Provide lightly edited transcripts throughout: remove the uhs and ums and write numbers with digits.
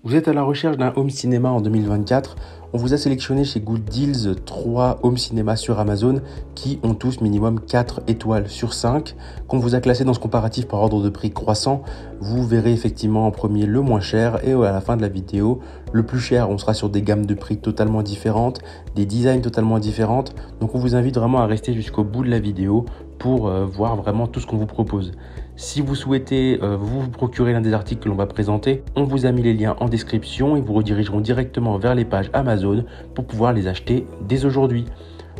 Vous êtes à la recherche d'un home cinéma en 2024. On vous a sélectionné chez Good Deals 3 home cinéma sur Amazon qui ont tous minimum 4 étoiles sur 5. Qu'on vous a classé dans ce comparatif par ordre de prix croissant, vous verrez effectivement en premier le moins cher et à la fin de la vidéo le plus cher. On sera sur des gammes de prix totalement différentes, des designs totalement différentes. Donc on vous invite vraiment à rester jusqu'au bout de la vidéo pour voir vraiment tout ce qu'on vous propose. Si vous souhaitez vous procurer l'un des articles que l'on va présenter, on vous a mis les liens en description et vous redirigeront directement vers les pages Amazon pour pouvoir les acheter dès aujourd'hui.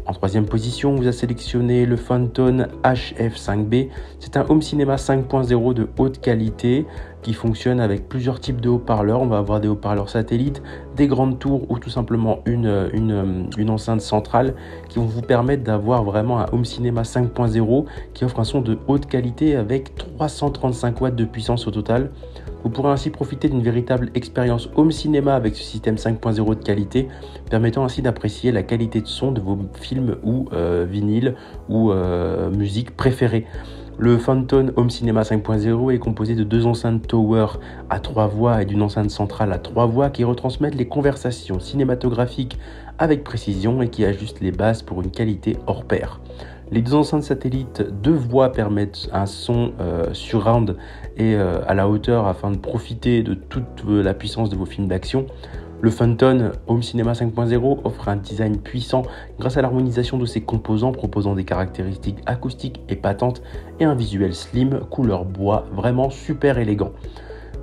En troisième position, on vous a sélectionné le Phantom HF5B. C'est un home cinéma 5.0 de haute qualité qui fonctionne avec plusieurs types de haut-parleurs. On va avoir des haut-parleurs satellites, des grandes tours ou tout simplement une enceinte centrale qui vont vous permettre d'avoir vraiment un home cinéma 5.0 qui offre un son de haute qualité avec 335 watts de puissance au total. Vous pourrez ainsi profiter d'une véritable expérience home cinéma avec ce système 5.0 de qualité, permettant ainsi d'apprécier la qualité de son de vos films ou vinyles ou musique préférée. Le Phantom Home Cinema 5.0 est composé de deux enceintes Tower à 3 voix et d'une enceinte centrale à 3 voix qui retransmettent les conversations cinématographiques avec précision et qui ajustent les basses pour une qualité hors pair. Les deux enceintes satellites 2 voix permettent un son surround et à la hauteur afin de profiter de toute la puissance de vos films d'action. Le Phantom Home Cinema 5.0 offre un design puissant grâce à l'harmonisation de ses composants proposant des caractéristiques acoustiques épatantes et un visuel slim couleur bois vraiment super élégant.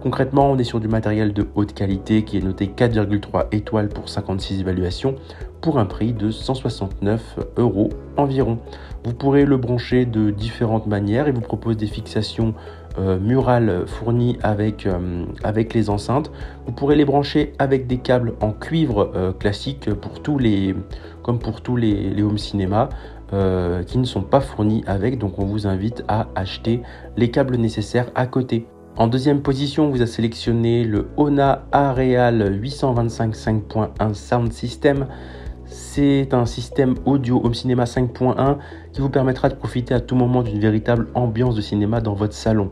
Concrètement, on est sur du matériel de haute qualité qui est noté 4,3 étoiles pour 56 évaluations pour un prix de 169 € environ. Vous pourrez le brancher de différentes manières. Il vous propose des fixations murales fournies avec les enceintes. Vous pourrez les brancher avec des câbles en cuivre classique comme pour tous les home cinéma qui ne sont pas fournis avec. Donc on vous invite à acheter les câbles nécessaires à côté. En deuxième position, on vous a sélectionné le Hona Areal 825 5.1 Sound System. C'est un système audio home cinéma 5.1 qui vous permettra de profiter à tout moment d'une véritable ambiance de cinéma dans votre salon.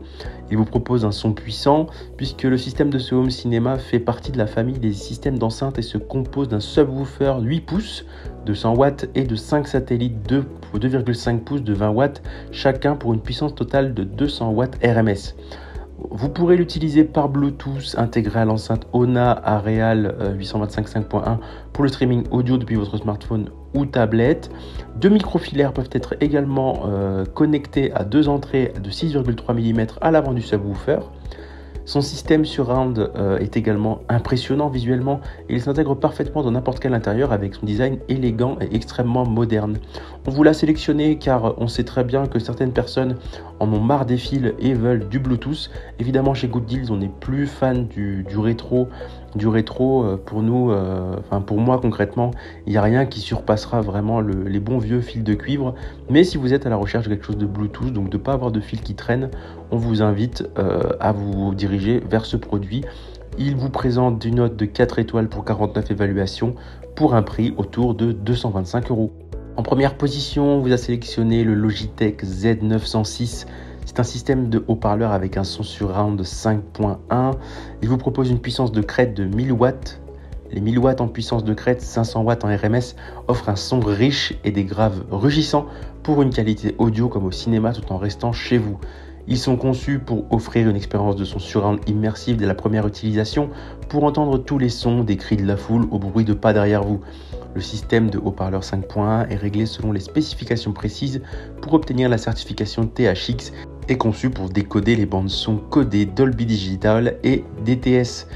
Il vous propose un son puissant puisque le système de ce home cinéma fait partie de la famille des systèmes d'enceinte et se compose d'un subwoofer 8 pouces de 100 watts et de 5 satellites 2,5 pouces de 20 watts chacun pour une puissance totale de 200 watts RMS. Vous pourrez l'utiliser par Bluetooth intégré à l'enceinte Hona Areal 825 5.1 pour le streaming audio depuis votre smartphone ou tablette. Deux microfilaires peuvent être également connectés à deux entrées de 6,3 mm à l'avant du subwoofer. Son système surround est également impressionnant visuellement et il s'intègre parfaitement dans n'importe quel intérieur avec son design élégant et extrêmement moderne. On vous l'a sélectionné car on sait très bien que certaines personnes en ont marre des fils et veulent du Bluetooth. Évidemment chez Good Deals on n'est plus fan du rétro. Pour nous, pour moi concrètement, il n'y a rien qui surpassera vraiment les bons vieux fils de cuivre. Mais si vous êtes à la recherche de quelque chose de Bluetooth, donc de ne pas avoir de fil qui traîne, on vous invite à vous diriger vers ce produit. Il vous présente une note de 4 étoiles pour 49 évaluations pour un prix autour de 225 €. En première position, on vous a sélectionné le Logitech Z906. C'est un système de haut-parleur avec un son surround 5.1. Il vous propose une puissance de crête de 1000 watts. Les 1000 watts en puissance de crête, 500 watts en RMS offrent un son riche et des graves rugissants pour une qualité audio comme au cinéma tout en restant chez vous. Ils sont conçus pour offrir une expérience de son surround immersive dès la première utilisation pour entendre tous les sons des cris de la foule au bruit de pas derrière vous. Le système de haut-parleur 5.1 est réglé selon les spécifications précises pour obtenir la certification THX et conçu pour décoder les bandes son codées Dolby Digital et DTS.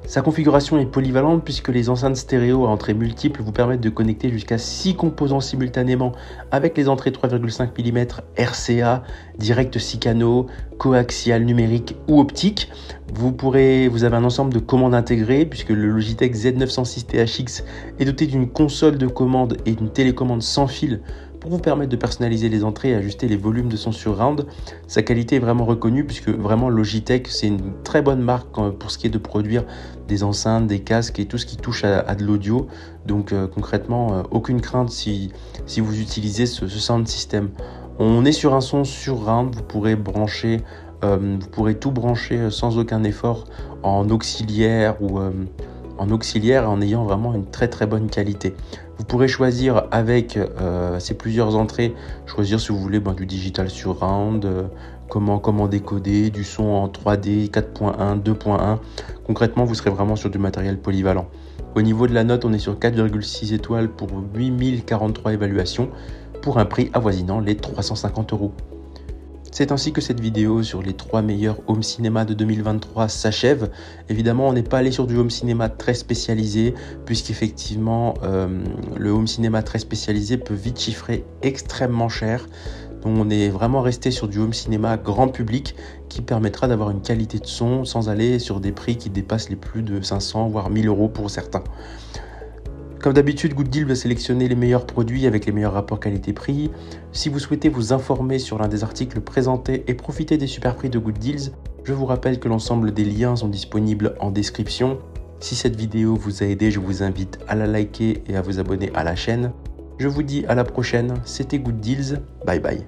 Sa configuration est polyvalente puisque les enceintes stéréo à entrées multiples vous permettent de connecter jusqu'à 6 composants simultanément avec les entrées 3,5 mm RCA, direct 6 canaux, coaxial numérique ou optique. Vous avez un ensemble de commandes intégrées puisque le Logitech Z906 THX est doté d'une console de commande et d'une télécommande sans fil pour vous permettre de personnaliser les entrées et ajuster les volumes de son surround. Sa qualité est vraiment reconnue puisque vraiment Logitech c'est une très bonne marque pour ce qui est de produire des enceintes, des casques et tout ce qui touche à de l'audio. Donc concrètement, aucune crainte si vous utilisez ce sound system. On est sur un son surround, vous pourrez brancher Vous pourrez tout brancher sans aucun effort en auxiliaire ou en ayant vraiment une très très bonne qualité. Vous pourrez choisir avec ces plusieurs entrées, choisir si vous voulez du digital surround, comment décoder, du son en 3D, 4.1, 2.1. Concrètement, vous serez vraiment sur du matériel polyvalent. Au niveau de la note, on est sur 4,6 étoiles pour 8043 évaluations pour un prix avoisinant les 350 €. C'est ainsi que cette vidéo sur les 3 meilleurs home cinéma de 2023 s'achève. Évidemment, on n'est pas allé sur du home cinéma très spécialisé, puisqu'effectivement, le home cinéma très spécialisé peut vite chiffrer extrêmement cher. Donc on est vraiment resté sur du home cinéma grand public qui permettra d'avoir une qualité de son sans aller sur des prix qui dépassent les plus de 500 voire 1000 € pour certains. Comme d'habitude, Good Deal va sélectionner les meilleurs produits avec les meilleurs rapports qualité-prix. Si vous souhaitez vous informer sur l'un des articles présentés et profiter des super prix de Good Deals, je vous rappelle que l'ensemble des liens sont disponibles en description. Si cette vidéo vous a aidé, je vous invite à la liker et à vous abonner à la chaîne. Je vous dis à la prochaine, c'était Good Deals, bye bye.